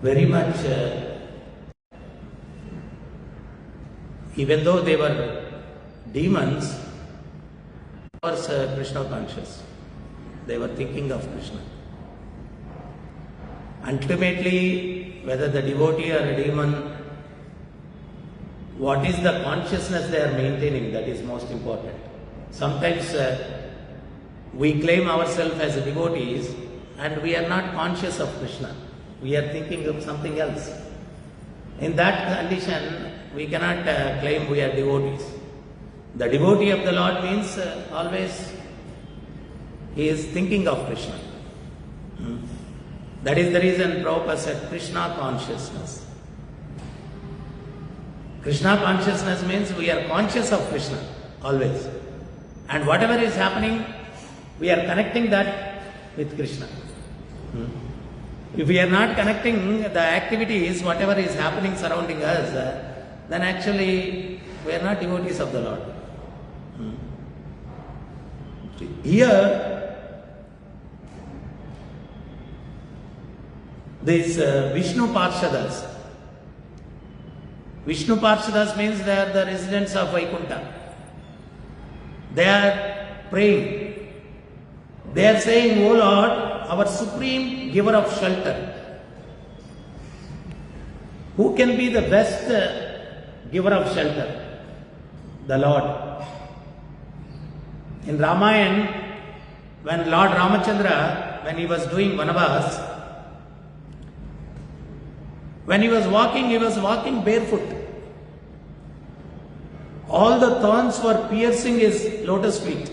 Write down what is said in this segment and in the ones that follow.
very much, even though they were demons, was Krishna conscious. They were thinking of Krishna. Ultimately, whether the devotee or a demon, what is the consciousness they are maintaining, that is most important. Sometimes we claim ourselves as devotees and we are not conscious of Krishna. We are thinking of something else. In that condition, we cannot claim we are devotees. The devotee of the Lord means always he is thinking of Krishna. That is the reason Prabhupada said Krishna consciousness. Krishna consciousness means we are conscious of Krishna always. And whatever is happening, we are connecting that with Krishna. If we are not connecting the activities, whatever is happening surrounding us, then actually we are not devotees of the Lord. Here, these Vishnu Parshadas. Vishnu Parshadas means they are the residents of Vaikuntha. They are praying. They are saying, O Lord, our supreme giver of shelter. Who can be the best giver of shelter? The Lord. In Ramayana, when Lord Ramachandra, when he was doing Vanavas, when he was walking barefoot. All the thorns were piercing his lotus feet.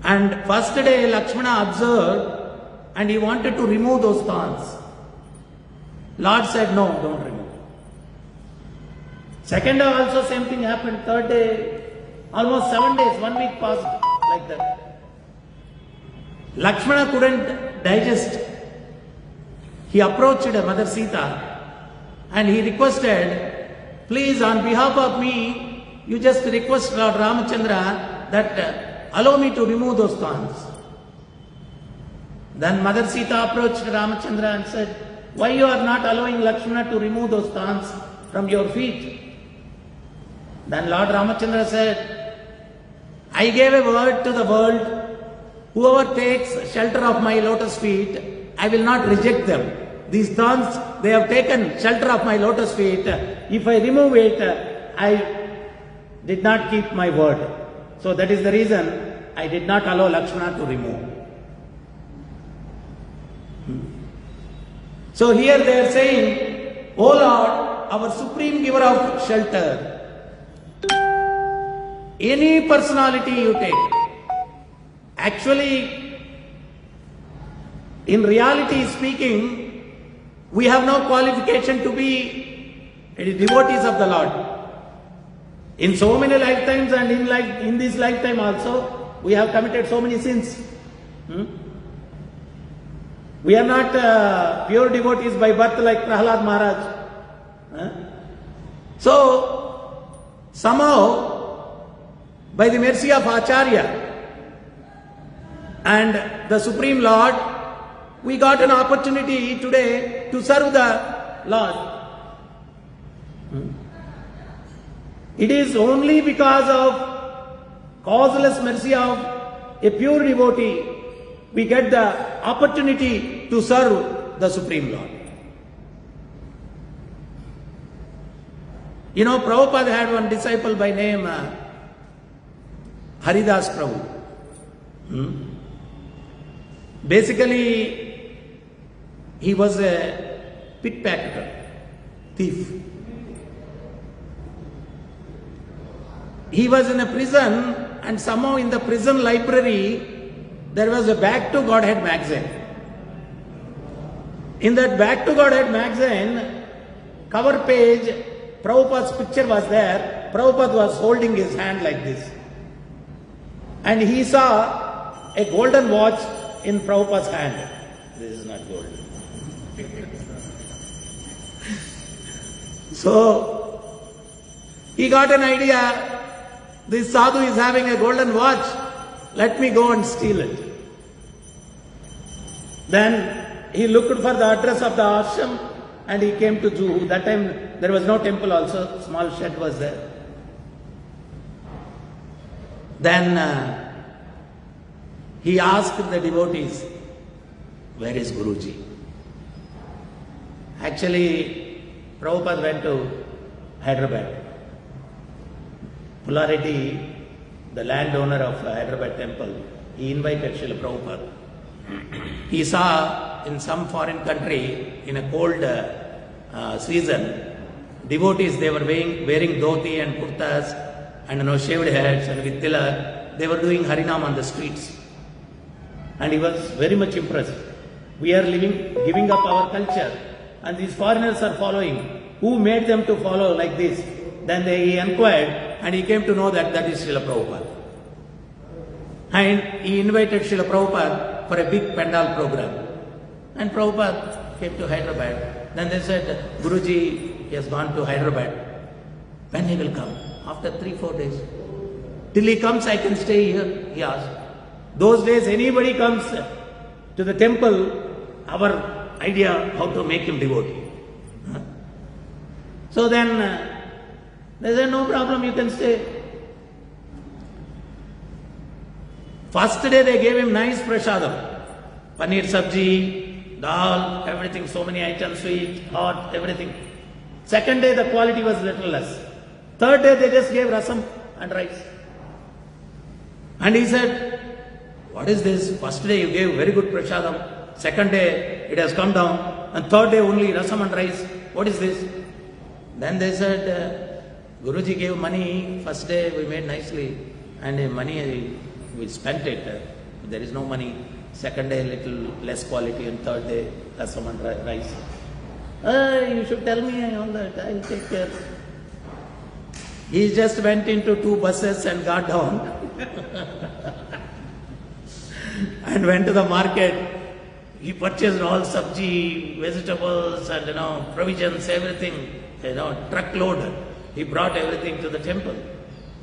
And first day Lakshmana observed and he wanted to remove those thorns. Lord said, no, don't remove. Second day also same thing happened. Third day, almost 7 days, 1 week passed like that. Lakshmana couldn't digest. He approached Mother Sita and he requested, please on behalf of me, you just request Lord Ramachandra that allow me to remove those thorns. Then Mother Sita approached Ramachandra and said, why you are not allowing Lakshmana to remove those thorns from your feet? Then Lord Ramachandra said, I gave a word to the world, whoever takes shelter of my lotus feet, I will not reject them. These thorns, they have taken shelter of my lotus feet. If I remove it, I did not keep my word. So that is the reason I did not allow Lakshmana to remove. So here they are saying, O Lord, our supreme giver of shelter, any personality you take, actually, in reality speaking, we have no qualification to be devotees of the Lord. In so many lifetimes and in this lifetime also, we have committed so many sins. We are not pure devotees by birth like Prahlad Maharaj. So, somehow, by the mercy of Acharya and the Supreme Lord, we got an opportunity today to serve the Lord. It is only because of causeless mercy of a pure devotee we get the opportunity to serve the Supreme Lord. You know, Prabhupada had one disciple by name Haridas Prabhu. Basically, he was a pickpocketer, thief. He was in a prison, and somehow in the prison library, there was a Back to Godhead magazine. In that Back to Godhead magazine, cover page, Prabhupada's picture was there. Prabhupada was holding his hand like this. And he saw a golden watch in Prabhupada's hand. This is not gold. So, he got an idea, this sadhu is having a golden watch, let me go and steal it. Then he looked for the address of the ashram and he came to Juhu. That time there was no temple also, small shed was there. Then he asked the devotees, where is Guruji? Actually, Prabhupada went to Hyderabad. Pullareddy, the landowner of Hyderabad temple, he invited Srila Prabhupada. He saw in some foreign country, in a cold season, devotees, they were wearing dhoti and kurtas and shaved heads and with tilak. They were doing Harinam on the streets. And he was very much impressed. We are giving up our culture and these foreigners are following. Who made them to follow like this? Then he inquired and he came to know that that is Srila Prabhupada. And he invited Srila Prabhupada for a big pandal program. And Prabhupada came to Hyderabad. Then they said, Guruji, he has gone to Hyderabad. When he will come? After 3-4 days. Till he comes, I can stay here, he asked. Those days, anybody comes to the temple, our idea how to make him devotee. So then they said, no problem, you can stay. First day they gave him nice prasadam. Paneer sabji, dal, everything, so many items, sweet, hot, everything. Second day the quality was little less. Third day they just gave rasam and rice. And he said, what is this? First day you gave very good prasadam. Second day it has come down. And third day only rasam and rice. What is this? Then they said, Guruji gave money. First day we made nicely. And money we spent it. There is no money. Second day little less quality. And third day rasam and rice. You should tell me all that. I will take care. He just went into 2 buses and got down. And went to the market. He purchased all sabji, vegetables and provisions, everything, truckload. He brought everything to the temple.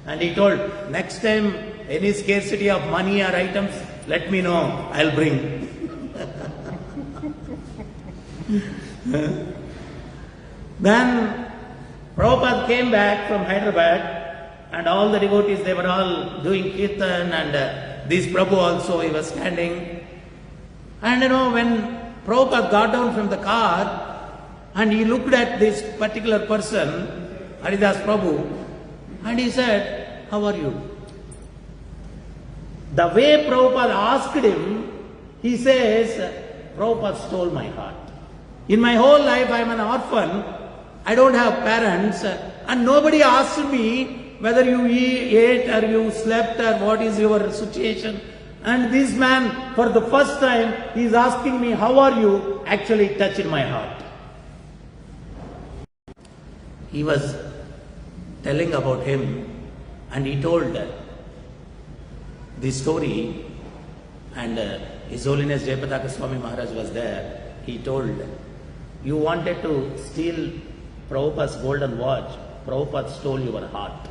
And he told, next time any scarcity of money or items, let me know, I'll bring. Then Prabhupada came back from Hyderabad and all the devotees, they were all doing kirtan and this Prabhu also, he was standing. And when Prabhupada got down from the car and he looked at this particular person, Haridas Prabhu, and he said, how are you? The way Prabhupada asked him, he says, Prabhupada stole my heart. In my whole life I am an orphan, I don't have parents, and nobody asked me whether you ate or you slept or what is your situation. And this man, for the first time, he is asking me, how are you? Actually touched my heart. He was telling about him and he told this story, and His Holiness Jayapataka Swami Maharaj was there. He told, you wanted to steal Prabhupada's golden watch, Prabhupada stole your heart.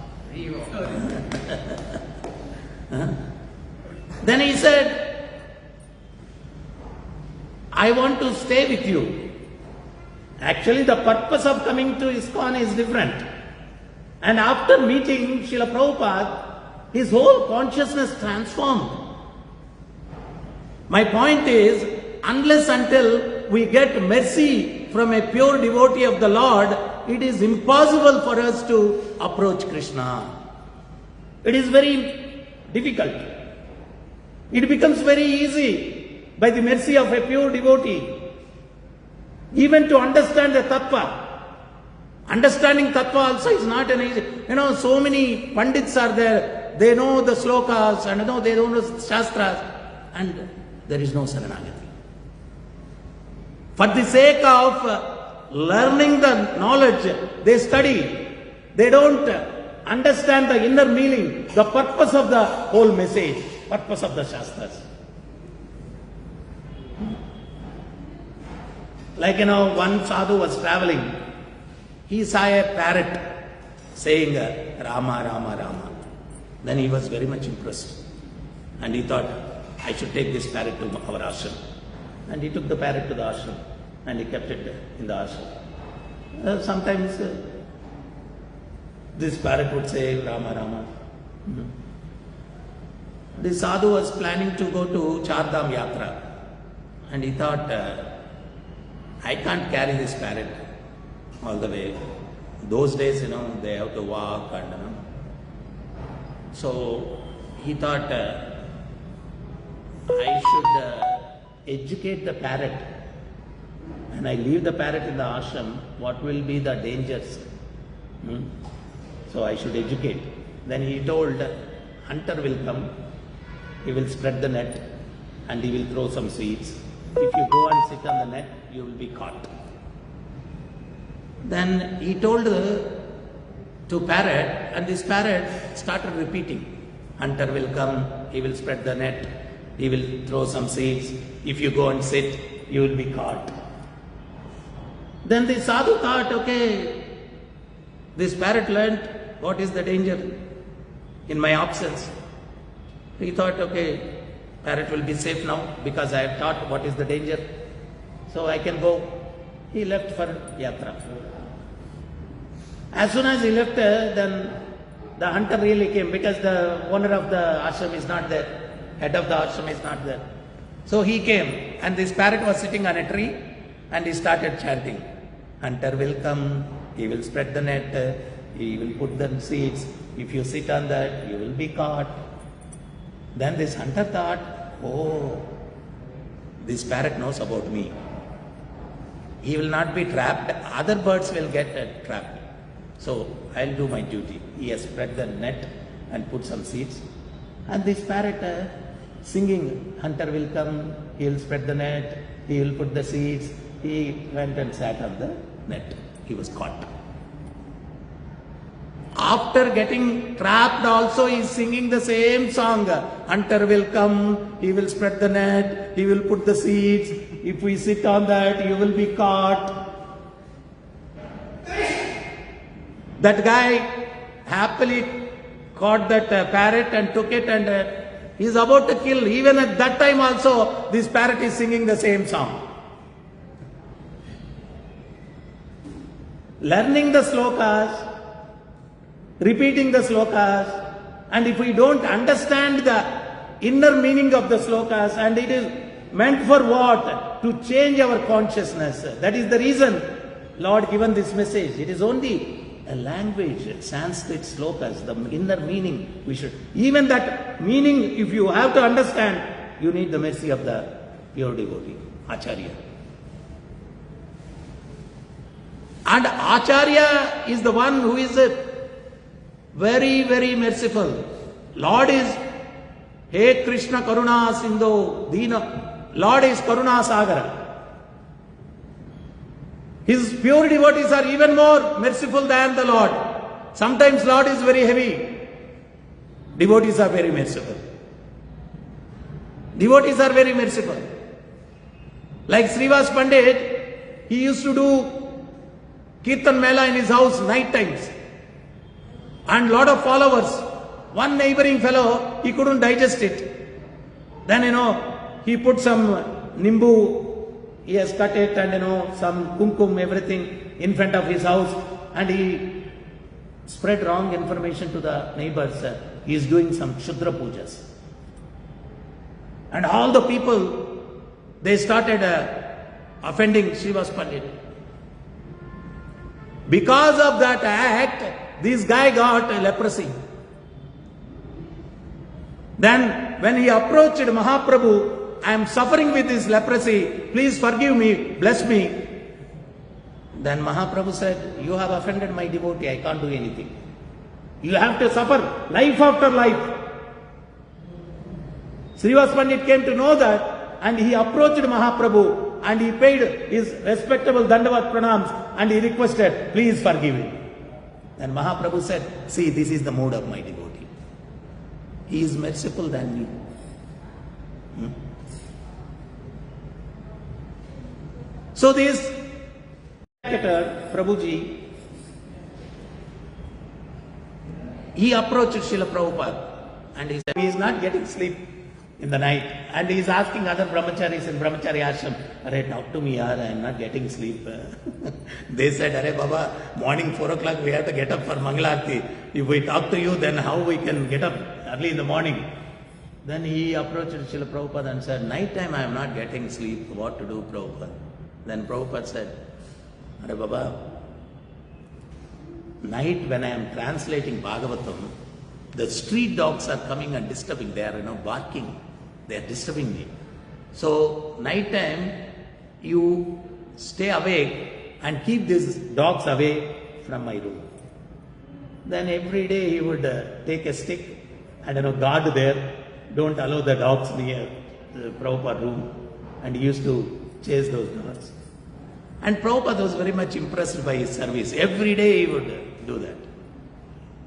Then he said, I want to stay with you. Actually, the purpose of coming to ISKCON is different. And after meeting Srila Prabhupada, his whole consciousness transformed. My point is, unless until we get mercy from a pure devotee of the Lord, it is impossible for us to approach Krishna. It is very difficult. It becomes very easy by the mercy of a pure devotee. Even to understand the tattva. Understanding tattva also is not an easy. So many pandits are there. They know the slokas and they don't know shastras. And there is no saranagati. For the sake of learning the knowledge, they study. They don't understand the inner meaning, the purpose of the whole message, purpose of the shastras. Like one sadhu was traveling. He saw a parrot saying Rama, Rama, Rama. Then he was very much impressed. And he thought, I should take this parrot to our ashram. And he took the parrot to the ashram and he kept it in the ashram. Sometimes this parrot would say Rama Rama. The sadhu was planning to go to Chardham Yatra and he thought, I can't carry this parrot all the way. Those days, they have to walk and so he thought, I should educate the parrot. And I leave the parrot in the ashram, what will be the dangers? So I should educate. Then he told, hunter will come, he will spread the net and he will throw some seeds. If you go and sit on the net, you will be caught. Then he told to parrot, and this parrot started repeating. Hunter will come, he will spread the net, he will throw some seeds. If you go and sit, you will be caught. Then the sadhu thought, okay, this parrot learnt what is the danger in my absence. He thought, okay, parrot will be safe now because I have taught what is the danger. So I can go. He left for yatra. As soon as he left, then the hunter really came because the owner of the ashram is not there. Head of the ashram is not there. So he came and this parrot was sitting on a tree and he started chanting. Hunter will come, he will spread the net, he will put the seeds. If you sit on that, you will be caught. Then this hunter thought, oh, this parrot knows about me. He will not be trapped, other birds will get trapped. So I'll do my duty. He has spread the net and put some seeds. And this parrot singing, hunter will come, he will spread the net, he will put the seeds. He went and sat on the net. He was caught. After getting trapped also, he is singing the same song. Hunter will come, he will spread the net, he will put the seeds. If we sit on that, you will be caught. That guy happily caught that parrot and took it and he is about to kill. Even at that time also, this parrot is singing the same song. Learning the slokas, repeating the slokas, and if we don't understand the inner meaning of the slokas, and it is meant for what? To change our consciousness. That is the reason Lord given this message. It is only a language, Sanskrit slokas, the inner meaning we should. Even that meaning, if you have to understand, you need the mercy of the pure devotee, Acharya. And Acharya is the one who is very, very merciful. Lord is He Krishna Karuna Sindhu Dina. Lord is Karuna Sagara. His pure devotees are even more merciful than the Lord. Sometimes Lord is very heavy. Devotees are very merciful. Devotees are very merciful. Like Srivas Pandit, he used to do Kirtan Mela in his house night times. And lot of followers. One neighboring fellow, he couldn't digest it. Then he put some nimbu, he has cut it and some kumkum, everything in front of his house, and he spread wrong information to the neighbors. He is doing some Shudra Pujas. And all the people, they started offending Srivas Pandit. Because of that act, this guy got leprosy. Then when he approached Mahaprabhu, I am suffering with this leprosy, please forgive me, bless me. Then Mahaprabhu said, you have offended my devotee, I can't do anything. You have to suffer life after life. Srivas Pandit came to know that and he approached Mahaprabhu and he paid his respectable Dandavat Pranams and he requested, please forgive me. Then Mahaprabhu said, see, this is the mood of my devotee. He is merciful than me. So this Prabhuji, he approached Srila Prabhupada and he said, he is not getting sleep. in the night. And he is asking other brahmacharis in brahmachari ashram, "Arey, talk to me, yaar, I am not getting sleep." They said, "Arey Baba, morning 4 o'clock we have to get up for Mangalarti. If we talk to you, then how we can get up early in the morning?" Then he approached Srila Prabhupada and said, "Night time I am not getting sleep. What to do, Prabhupada?" Then Prabhupada said, "Arey Baba, night when I am translating Bhagavatam, the street dogs are coming and disturbing. They are, barking. They are disturbing me. So, night time, you stay awake and keep these dogs away from my room." Then every day he would take a stick and, guard there. Don't allow the dogs near the Prabhupada room. And he used to chase those dogs. And Prabhupada was very much impressed by his service. Every day he would do that.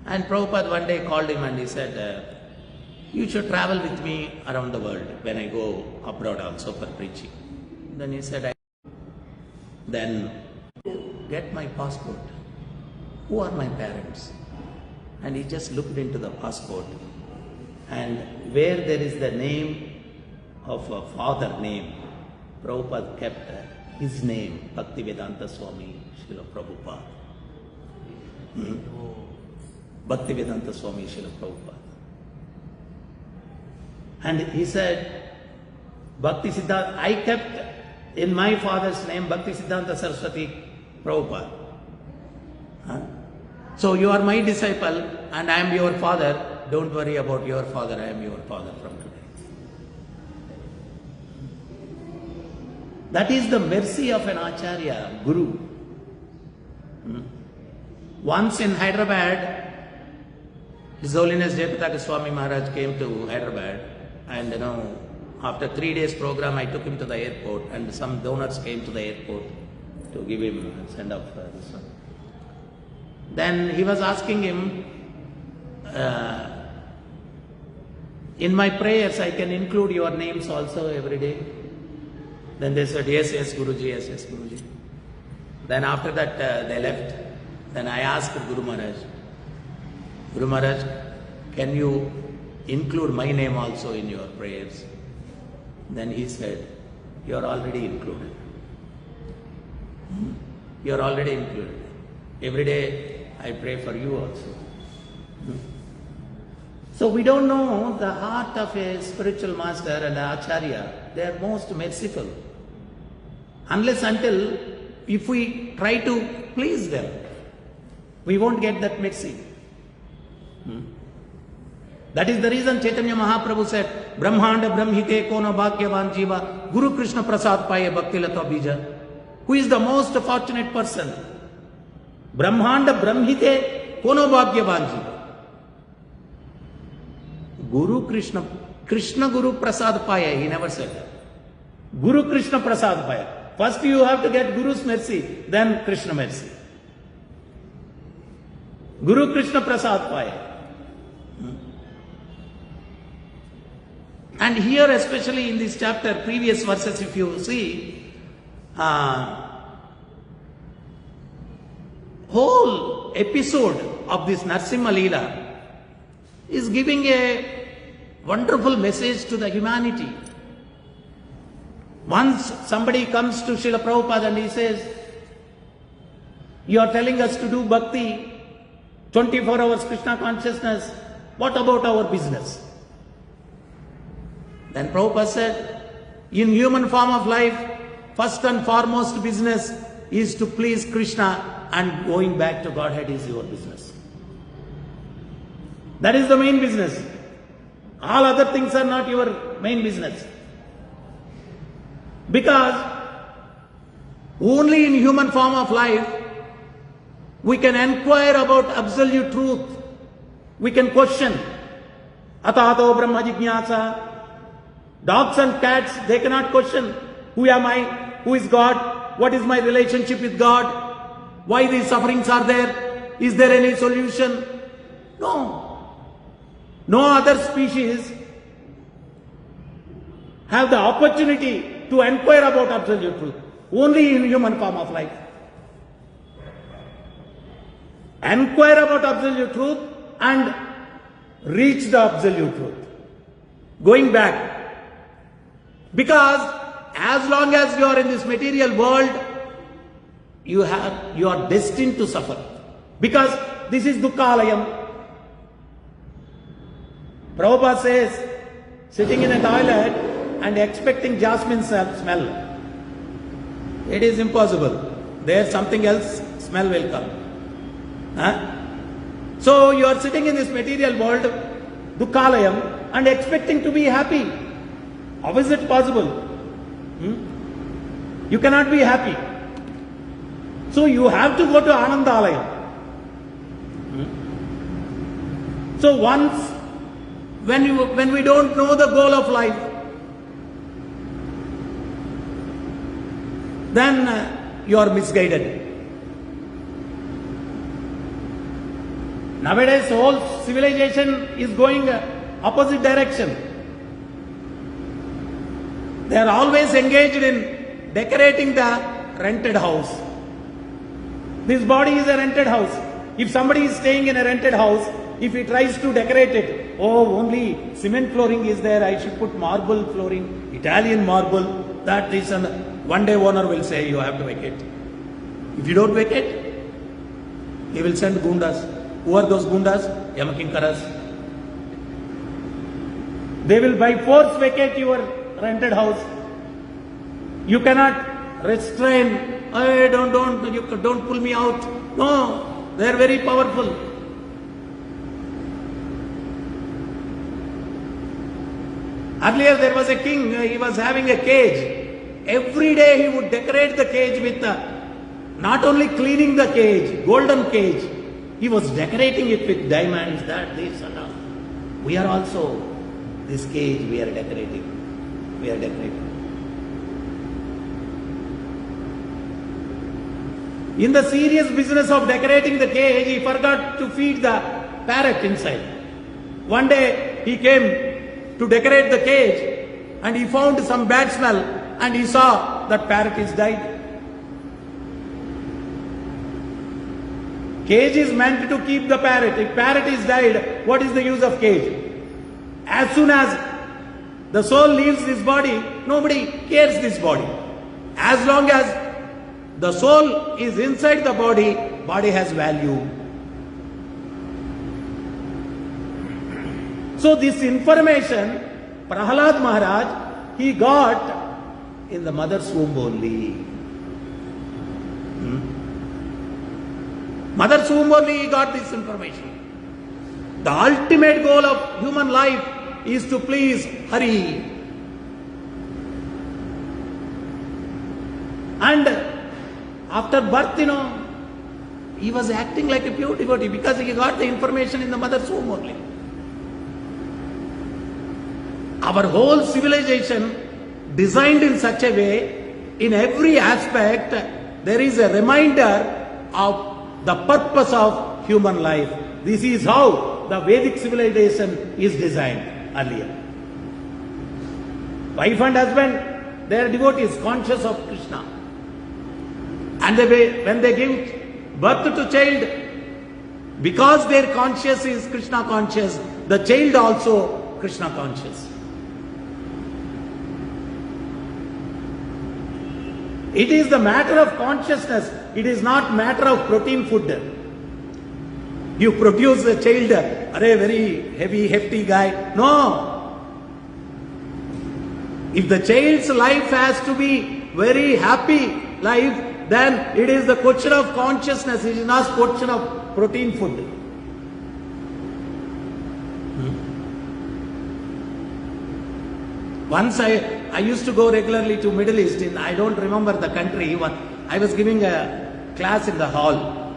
And Prabhupada one day called him and he said, "You should travel with me around the world when I go abroad also for preaching." Then he said, "Then get my passport. Who are my parents?" And he just looked into the passport, and where there is the name of a father name, Prabhupada kept his name, Bhaktivedanta Swami Srila Prabhupada. Bhaktivedanta Swami Srila Prabhupada. And he said, Bhakti Siddhanta, I kept in my father's name Bhakti Siddhanta Saraswati Prabhupada. So you are my disciple and I am your father. Don't worry about your father, I am your father from today. That is the mercy of an Acharya, Guru. Once in Hyderabad, His Holiness Jayapataka Swami Maharaj came to Hyderabad, and after 3 days program I took him to the airport, and some donors came to the airport to give him send off this one. Then he was asking him, in my prayers I can include your names also every day. Then they said, yes Guruji, yes Guruji. Then after that they left. Then I asked Guru Maharaj, can you include my name also in your prayers? Then he said, you are already included. You are already included. Every day I pray for you also. So we don't know the heart of a spiritual master and an acharya. They are most merciful. Unless until if we try to please them, we won't get that mercy. That is the reason Chaitanya Mahaprabhu said, Brahmanda Brahmite Kono Bhagyavan Jiva Guru Krishna Prasad Paye Bhakti Lata Bija. Who is the most fortunate person? Brahmanda Brahmite Kono Bhagyavan Jiva. Guru Krishna Guru Prasad Paya, he never said that. Guru Krishna Prasad Paya. First you have to get Guru's mercy, then Krishna mercy. Guru Krishna Prasad Paya. And here especially in this chapter, previous verses if you see, whole episode of this Narasimha Leela is giving a wonderful message to the humanity. Once somebody comes to Srila Prabhupada and he says, you are telling us to do bhakti, 24 hours Krishna consciousness, what about our business? Then Prabhupada said, in human form of life, first and foremost business is to please Krishna, and going back to Godhead is your business. That is the main business. All other things are not your main business. Because only in human form of life we can inquire about absolute truth. We can question. Atato Brahma Jignasa. Dogs and cats, they cannot question. Who am I? Who is God? What is my relationship with God? Why these sufferings are there? Is there any solution? No. No other species have the opportunity to inquire about absolute truth. Only in human form of life. Inquire about absolute truth and reach the absolute truth. Going back. Because as long as you are in this material world, you are destined to suffer. Because this is Dukkalayam. Prabhupada says, sitting in a toilet and expecting jasmine smell. It is impossible. There something else smell will come. Huh? So you are sitting in this material world, Dukkalayam, and expecting to be happy. How is it possible? You cannot be happy. So you have to go to Anandalayam. So once, when we don't know the goal of life, then you are misguided. Nowadays, whole civilization is going opposite direction. They are always engaged in decorating the rented house. This body is a rented house. If somebody is staying in a rented house, if he tries to decorate it, only cement flooring is there, I should put marble flooring, Italian marble, that is, one day owner will say, you have to vacate. If you don't vacate, he will send gundas. Who are those gundas? Yamakinkaras. They will by force vacate your rented house. You cannot restrain. Hey, don't pull me out. No, they are very powerful. Earlier there was a king, he was having a cage. Every day he would decorate the cage with not only cleaning the cage, golden cage, he was decorating it with diamonds, that, this and all. We are also, this cage we are decorating. We are decorating. In the serious business of decorating the cage, he forgot to feed the parrot inside. One day he came to decorate the cage and he found some bad smell and he saw that parrot is died. Cage is meant to keep the parrot. If parrot is died, what is the use of cage? As soon as the soul leaves this body, nobody cares this body. As long as the soul is inside the body, body has value. So this information, Prahalad Maharaj, he got in the mother's womb only. Mother's womb only he got this information. The ultimate goal of human life is to please Hari. And after birth, he was acting like a pure devotee because he got the information in the mother's womb only. Our whole civilization designed in such a way, in every aspect, there is a reminder of the purpose of human life. This is how the Vedic civilization is designed earlier. Wife and husband, they are devotees, conscious of Krishna. And when they give birth to child, because their conscious is Krishna conscious, the child also Krishna conscious. It is the matter of consciousness. It is not matter of protein food. You produce a child, a very heavy, hefty guy. No. If the child's life has to be very happy life, then it is the question of consciousness. It is not question of protein food. Once I used to go regularly to Middle East, I don't remember the country. I was giving a class in the hall.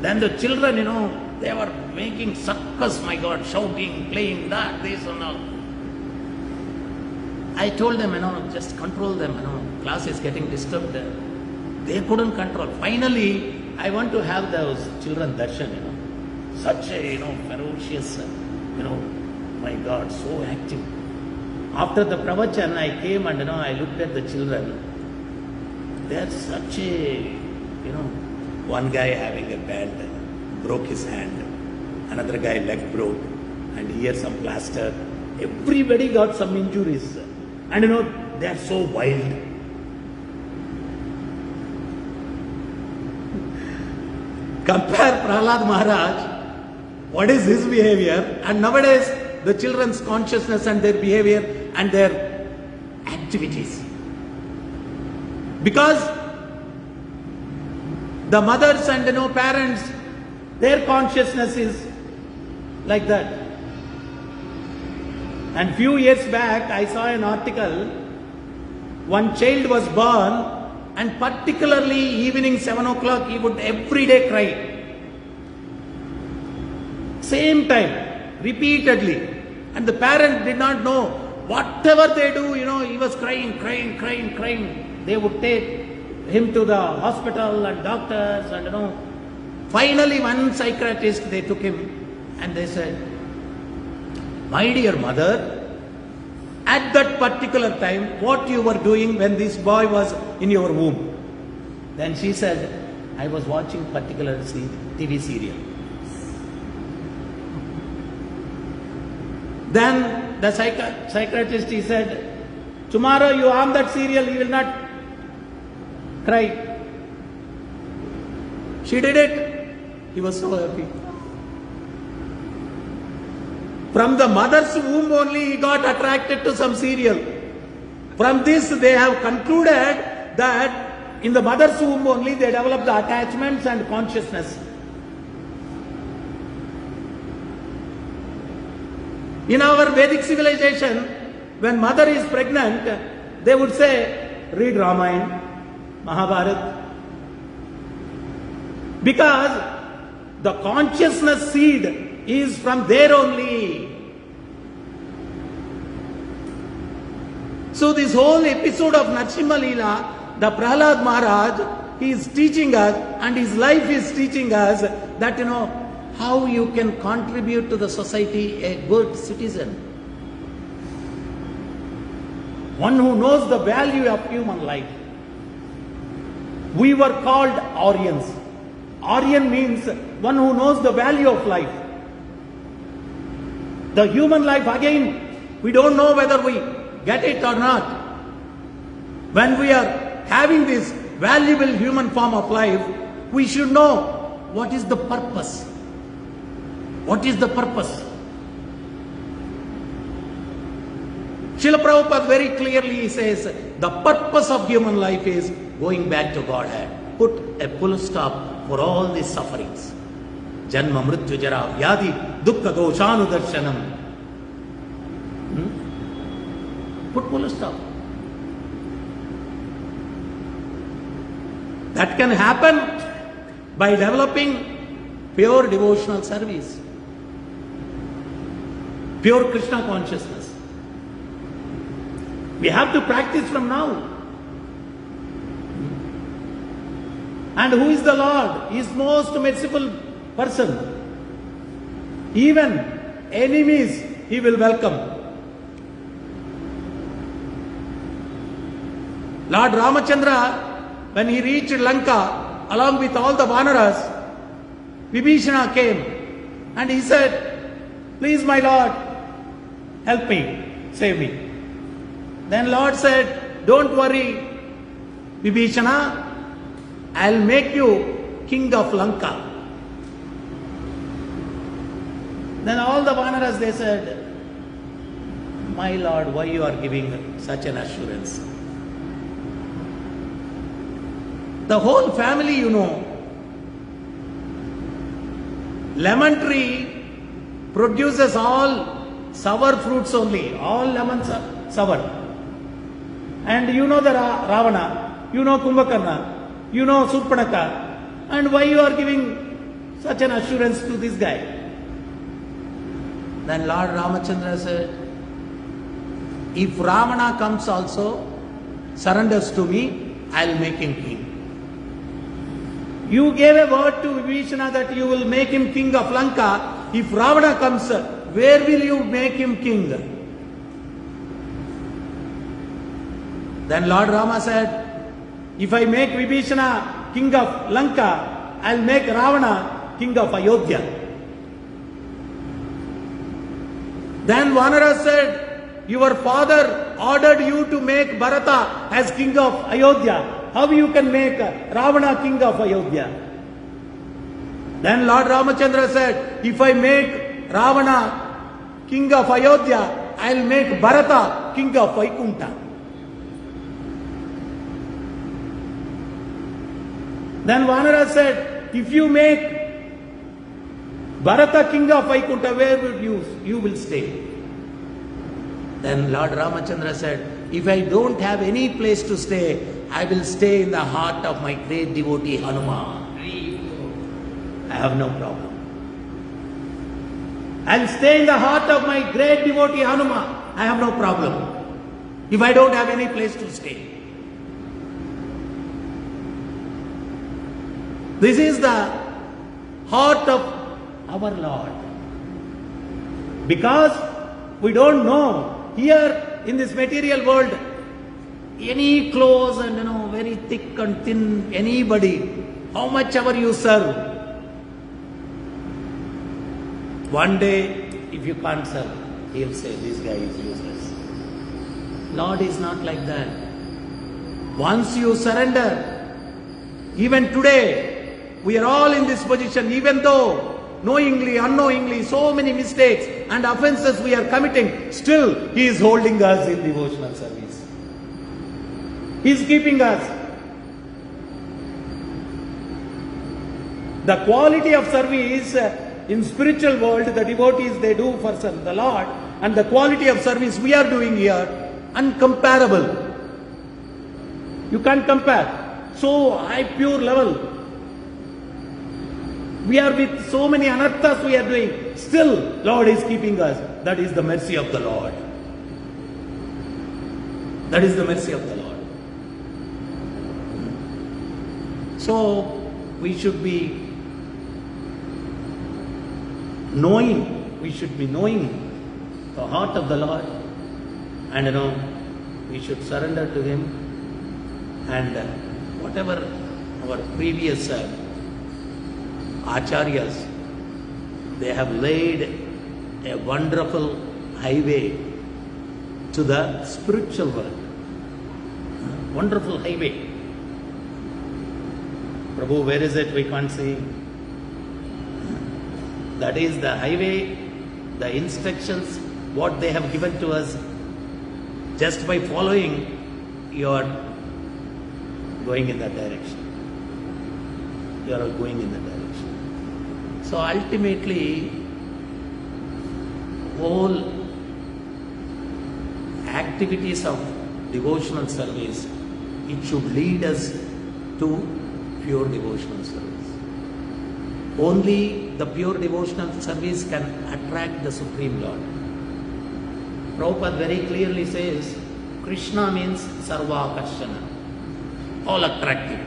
Then the children, they were making circus, my God, shouting, playing that, this and all. I told them, just control them, class is getting disturbed. They couldn't control. Finally, I want to have those children darshan, such a, ferocious, my God, so active. After the pravachan, I came and, I looked at the children. They are such a, one guy having a band, broke his hand. Another guy leg broke and here some plaster. Everybody got some injuries. And they are so wild. Compare Prahlad Maharaj, what is his behavior, and nowadays the children's consciousness and their behavior and their activities. Because the mothers and parents, their consciousness is like that. And few years back, I saw an article, one child was born, and particularly evening 7 o'clock, he would every day cry. Same time, repeatedly. And the parent did not know, whatever they do, he was crying. They would take him to the hospital and doctors and Finally, one psychiatrist, they took him and they said, my dear mother, at that particular time, what you were doing when this boy was in your womb? Then she said, I was watching particular TV serial. Then the psychiatrist, he said, tomorrow you harm that serial, he will not cry. She did it. He was so happy. From the mother's womb only he got attracted to some serial. From this they have concluded that in the mother's womb only they develop the attachments and consciousness. In our Vedic civilization, when mother is pregnant, they would say, read Ramayana, Mahabharata. Because the consciousness seed is from there only. So this whole episode of Narasimha Leela, the Prahlad Maharaj, he is teaching us, and his life is teaching us that how you can contribute to the society, a good citizen. One who knows the value of human life. We were called Aryans. Aryan means one who knows the value of life. The human life, again, we don't know whether we get it or not. When we are having this valuable human form of life, we should know what is the purpose. What is the purpose? Srila Prabhupada very clearly says, the purpose of human life is going back to Godhead. Put a full stop for all these sufferings. Janma, Mrityu, Jara, Vyadhi, Dukkha, Doshanu, Darshanam. Put full stop. That can happen by developing pure devotional service, pure Krishna consciousness. We have to practice from now. And who is the Lord? He is most merciful person. Even enemies He will welcome. Lord Ramachandra, when he reached Lanka, along with all the Vanaras, Vibhishana came and he said, please my Lord, help me, save me. Then Lord said, don't worry, Vibhishana, I'll make you king of Lanka. Then all the Vanaras, they said, my Lord, why you are giving such an assurance? The whole family, lemon tree produces all sour fruits only. All lemons are sour. And the Ravana, Kumbhakarna, Surpanaka. And why you are giving such an assurance to this guy? Then Lord Ramachandra said, if Ravana comes also, surrenders to me, I'll make him king. You gave a word to Vibhishana that you will make him king of Lanka. If Ravana comes, where will you make him king? Then Lord Rama said, if I make Vibhishana king of Lanka, I'll make Ravana king of Ayodhya. Then Vanara said, your father ordered you to make Bharata as king of Ayodhya. How you can make Ravana king of Ayodhya? Then Lord Ramachandra said, if I make Ravana king of Ayodhya, I'll make Bharata king of Vaikunta. Then Vanara said, if you make Bharata king of Vaikunta, where would you will stay? Then Lord Ramachandra said, if I don't have any place to stay, I will stay in the heart of my great devotee Hanuman. I have no problem. I'll stay in the heart of my great devotee Hanuman. I have no problem. If I don't have any place to stay. This is the heart of our Lord. Because we don't know here in this material world, any clothes and very thick and thin, anybody, how much ever you serve, one day if you can't serve, he'll say this guy is useless. Lord is not like that. Once you surrender, even today, we are all in this position, even though knowingly, unknowingly, so many mistakes and offenses we are committing, still He is holding us in devotional service. He is keeping us. The quality of service in spiritual world, the devotees they do for the Lord, and the quality of service we are doing here, uncomparable. You can't compare. So high, pure level. We are with so many anarthas we are doing. Still, Lord is keeping us. That is the mercy of the Lord. That is the mercy of the Lord. So, we should be knowing the heart of the Lord, and we should surrender to Him, and whatever our previous acharyas, they have laid a wonderful highway to the spiritual world. Wonderful highway. Prabhu, where is it? We can't see. That is the highway, the instructions, what they have given to us. Just by following, you are going in that direction. You are going in that direction. So ultimately, all activities of devotional service, it should lead us to pure devotional service. Only the pure devotional service can attract the Supreme Lord. Prabhupada very clearly says, Krishna means Sarvakarshana, all attractive.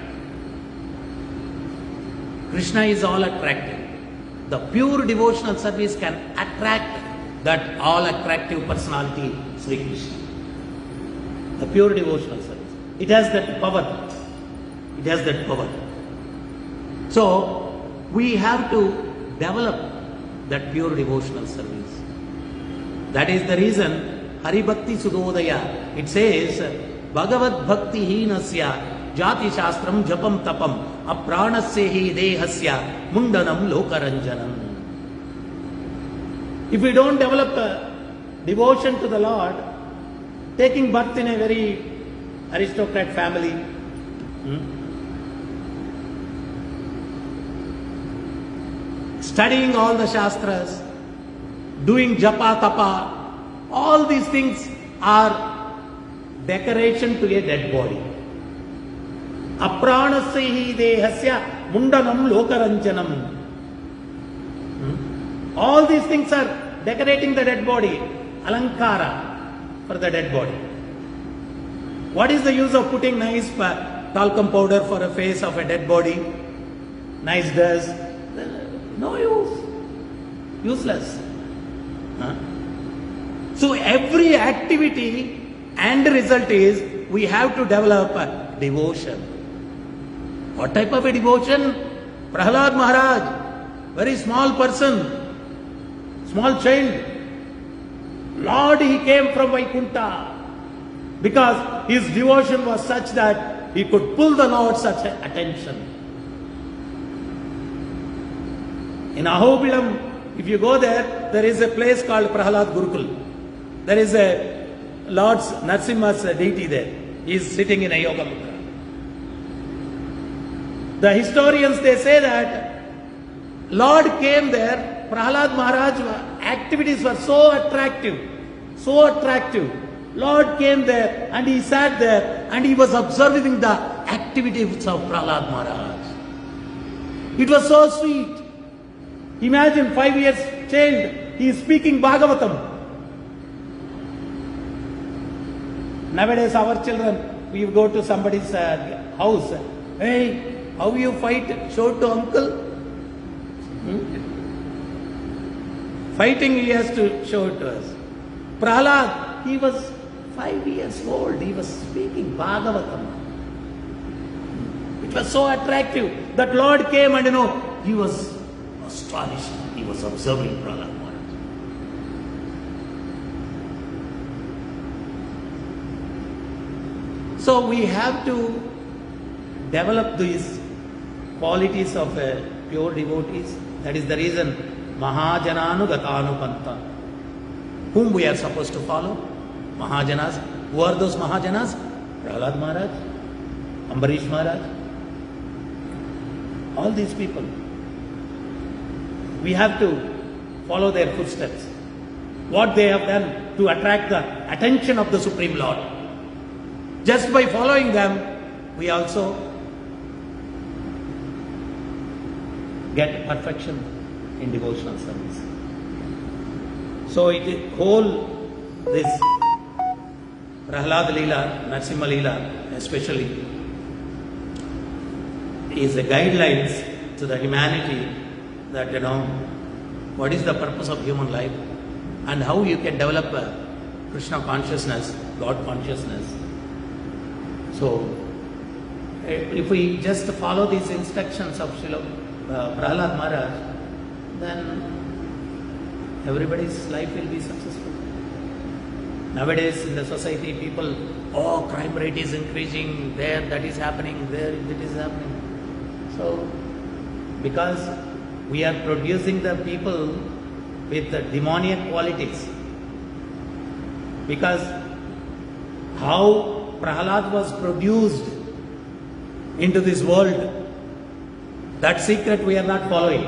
Krishna is all attractive. The pure devotional service can attract that all attractive personality, Sri Krishna. The pure devotional service. It has that power. It has that power. So, we have to develop that pure devotional service. That is the reason Hari Bhakti Sudodaya, it says, Bhagavad Bhakti Hinasya Jati Shastram Japam Tapam Apranasya Hi Dehasya Mundanam Lokaranjanam. If we don't develop devotion to the Lord, taking birth in a very aristocrat family, studying all the Shastras, doing japa tapa, all these things are decoration to a dead body. Apranasya hi dehasya mundanam lokaranjanam. All these things are decorating the dead body, alankara for the dead body. What is the use of putting nice talcum powder for a face of a dead body? Nice dust. No use. Useless. So every activity and result is we have to develop a devotion. What type of a devotion? Prahlad Maharaj, very small person, small child. Lord, he came from Vaikunta. Because his devotion was such that he could pull the Lord's attention. In Ahobilam, if you go there, there is a place called Prahalad Gurukul. There is a Lord's Narasimha's deity there. He is sitting in a yoga mudra. The historians, they say that Lord came there, Prahalad Maharaj activities were so attractive. Lord came there and he sat there and he was observing the activities of Prahalad Maharaj. It was so sweet. Imagine 5 years child, he is speaking Bhagavatam. Nowadays our children, we go to somebody's house. Hey, how you fight? Show it to uncle. Fighting he has to show it to us. Prahalad, he was 5 years old. He was speaking Bhagavatam. It was so attractive that Lord came and he was astonished. He was observing Prahalad Maharaj. So we have to develop these qualities of pure devotees. That is the reason Mahajananu Gatanupanta, whom we are supposed to follow. Mahajanas. Who are those Mahajanas? Prahalad Maharaj, Ambarish Maharaj, all these people. We have to follow their footsteps. What they have done to attract the attention of the Supreme Lord. Just by following them, we also get perfection in devotional service. So this Prahalad Leela, Narasimha Leela especially, is a guidelines to the humanity that what is the purpose of human life and how you can develop a Krishna consciousness, God consciousness. So, if we just follow these instructions of Prahalad Maharaj, then everybody's life will be successful. Nowadays in the society, people, crime rate is increasing, there that is happening, there that is happening. So, because we are producing the people with the demoniac qualities. Because how Prahalad was produced into this world, that secret we are not following.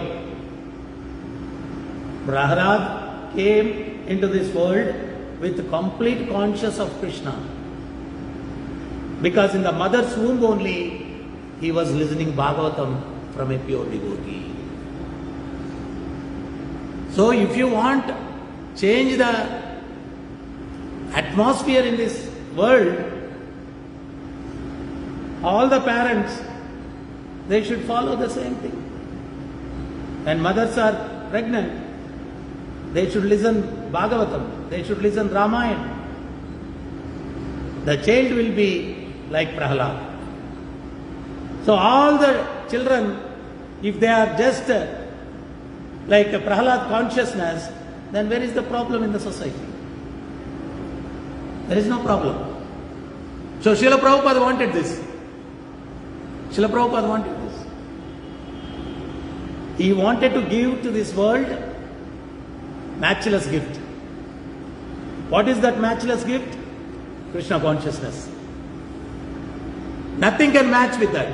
Prahalad came into this world with complete consciousness of Krishna. Because in the mother's womb only, he was listening Bhagavatam from a pure devotee. So if you want to change the atmosphere in this world, all the parents, they should follow the same thing. When mothers are pregnant, they should listen Bhagavatam, they should listen Ramayana. The child will be like Prahalad. So all the children, if they are just like a Prahalad consciousness, then where is the problem in the society? There is no problem. So Srila Prabhupada wanted this. Srila Prabhupada wanted this. He wanted to give to this world matchless gift. What is that matchless gift? Krishna consciousness. Nothing can match with that.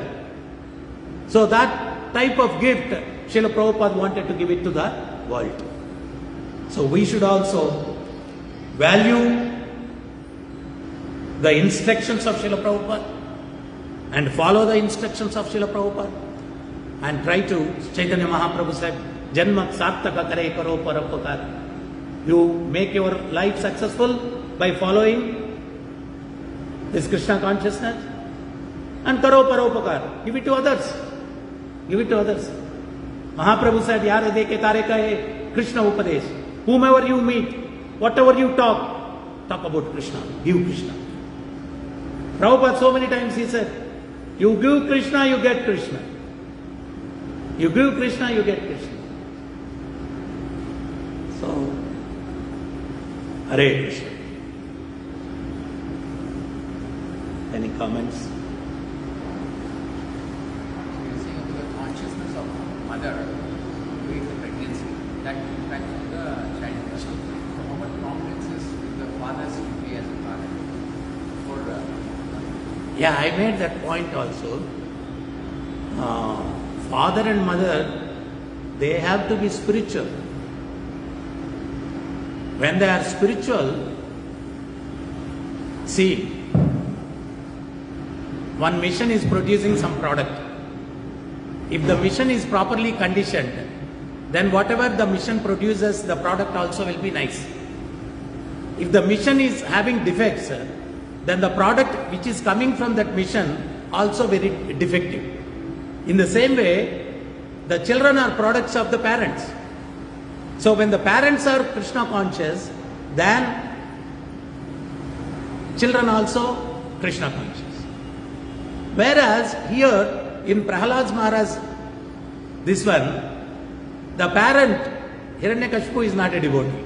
So that type of gift, Srila Prabhupada wanted to give it to the world. So we should also value the instructions of Srila Prabhupada and follow the instructions of Srila Prabhupada and try to, Chaitanya Mahaprabhu said, Janma sartaka kare karo paropakar. You make your life successful by following this Krishna consciousness and karo paropakar. Give it to others. Give it to others. Mahaprabhu said, Yare deke tare kahe Krishna upadesh. Whomever you meet, whatever you talk about Krishna. Give Krishna. Prabhupada so many times he said, you give Krishna, you get Krishna. You give Krishna, you get Krishna. So, Hare Krishna. Any comments? You're saying about the consciousness of mother during the pregnancy that impacts on the child. So how much prominence is the father's duty as a father for Yeah, I made that point also. Father and mother, they have to be spiritual. When they are spiritual, see, one mission is producing some product. If the mission is properly conditioned, then whatever the mission produces, the product also will be nice. If the mission is having defects, then the product which is coming from that mission also very defective. In the same way, the children are products of the parents. So when the parents are Krishna conscious, then children also Krishna conscious. Whereas here in Prahalad's Maharaj, this one, the parent Hiranyakashipu is not a devotee.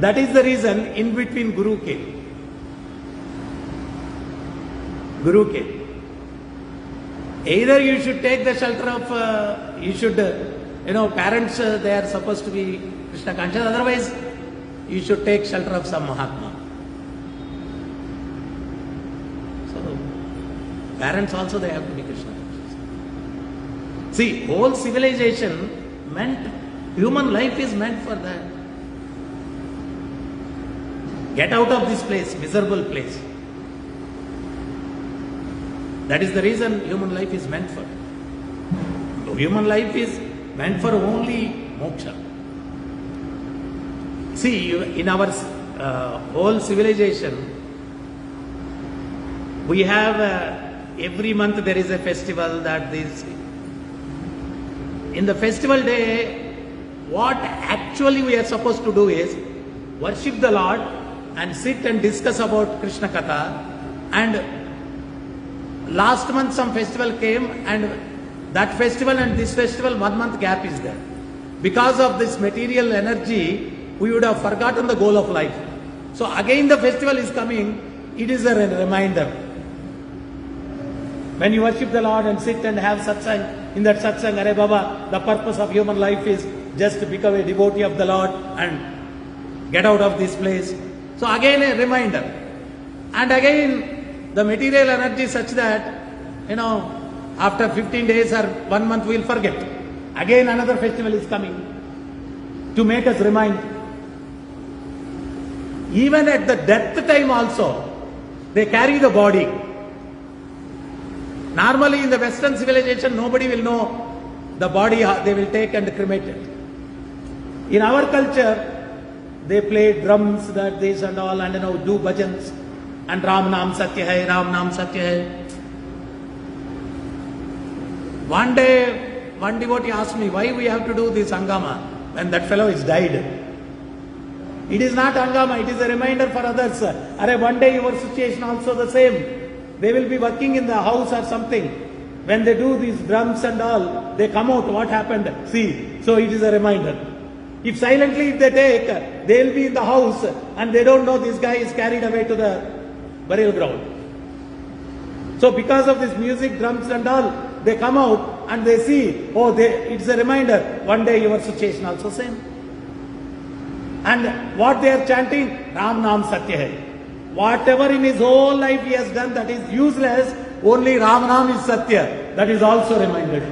That is the reason in between Guru came. Guru came. Either you should take the shelter of, parents, they are supposed to be Krishna conscious, otherwise you should take shelter of some Mahatma. So, parents also they have to be Krishna conscious. See, whole civilization meant, human life is meant for that. Get out of this place, miserable place. That is the reason human life is meant for. Human life is meant for only moksha. See, in our whole civilization, we have every month there is a festival that this. In the festival day, what actually we are supposed to do is worship the Lord and sit and discuss about Krishna Katha. And last month some festival came, and that festival and this festival 1 month gap is there. Because of this material energy, we would have forgotten the goal of life. So again the festival is coming, it is a reminder. When you worship the Lord and sit and have satsang, in that satsang, Are Baba, the purpose of human life is just to become a devotee of the Lord and get out of this place. So again a reminder. And again the material energy is such that, after 15 days or 1 month we will forget. Again another festival is coming to make us remind. Even at the death time also, they carry the body. Normally in the Western civilization, nobody will know the body they will take and cremate it. In our culture, they play drums, that this and all, and do bhajans. And Ram Naam Satya Hai, Ram Naam Satya Hai. One day, one devotee asked me, why we have to do this Angama when that fellow is died? It is not Angama, it is a reminder for others. One day your situation also the same. They will be working in the house or something. When they do these drums and all, they come out, what happened? See, so it is a reminder. If silently if they take, they will be in the house and they don't know this guy is carried away to the burial ground. So because of this music, drums and all, they come out and they see, it's a reminder, one day your situation also same. And what they are chanting, Ram Naam Satya Hai. Whatever in his whole life he has done that is useless, only Ram Naam is Satya. That is also reminded.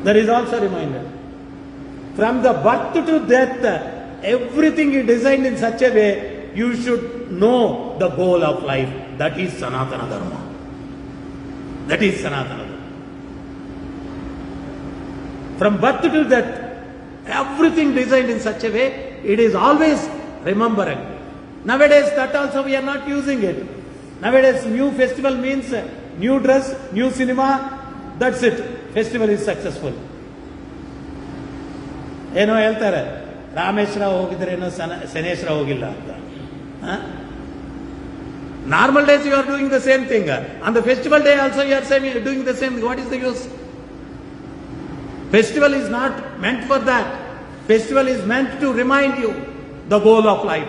That is also reminded. From the birth to death, everything is designed in such a way, you should know the goal of life. That is Sanatana Dharma. That is Sanatana Dharma. From birth to death, everything designed in such a way, it is always remembering. Nowadays, that also we are not using it. Nowadays, new festival means new dress, new cinema, that's it. Festival is successful. ಏನೋ ಹೇಳ್ತಾರೆ ರಾಮೇಶ್ವರ ಹೋಗಿದ್ರೇನೋ ಶನೇಶ್ವರ ಹೋಗಿಲ್ಲ ಅಂತ. Normal days you are doing the same thing. On the festival day also you are doing the same thing. What is the use? Festival is not meant for that. Festival is meant to remind you the goal of life.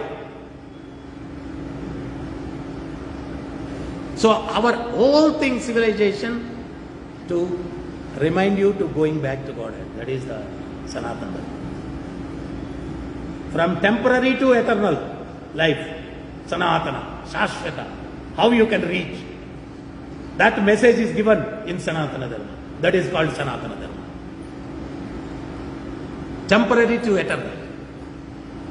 So our whole thing, civilization, to remind you to going back to Godhead. That is the Sanatana Dharma. From temporary to eternal life, Sanatana, Shashvata, how you can reach. That message is given in Sanatana Dharma. That is called Sanatana Dharma. Temporary to eternal.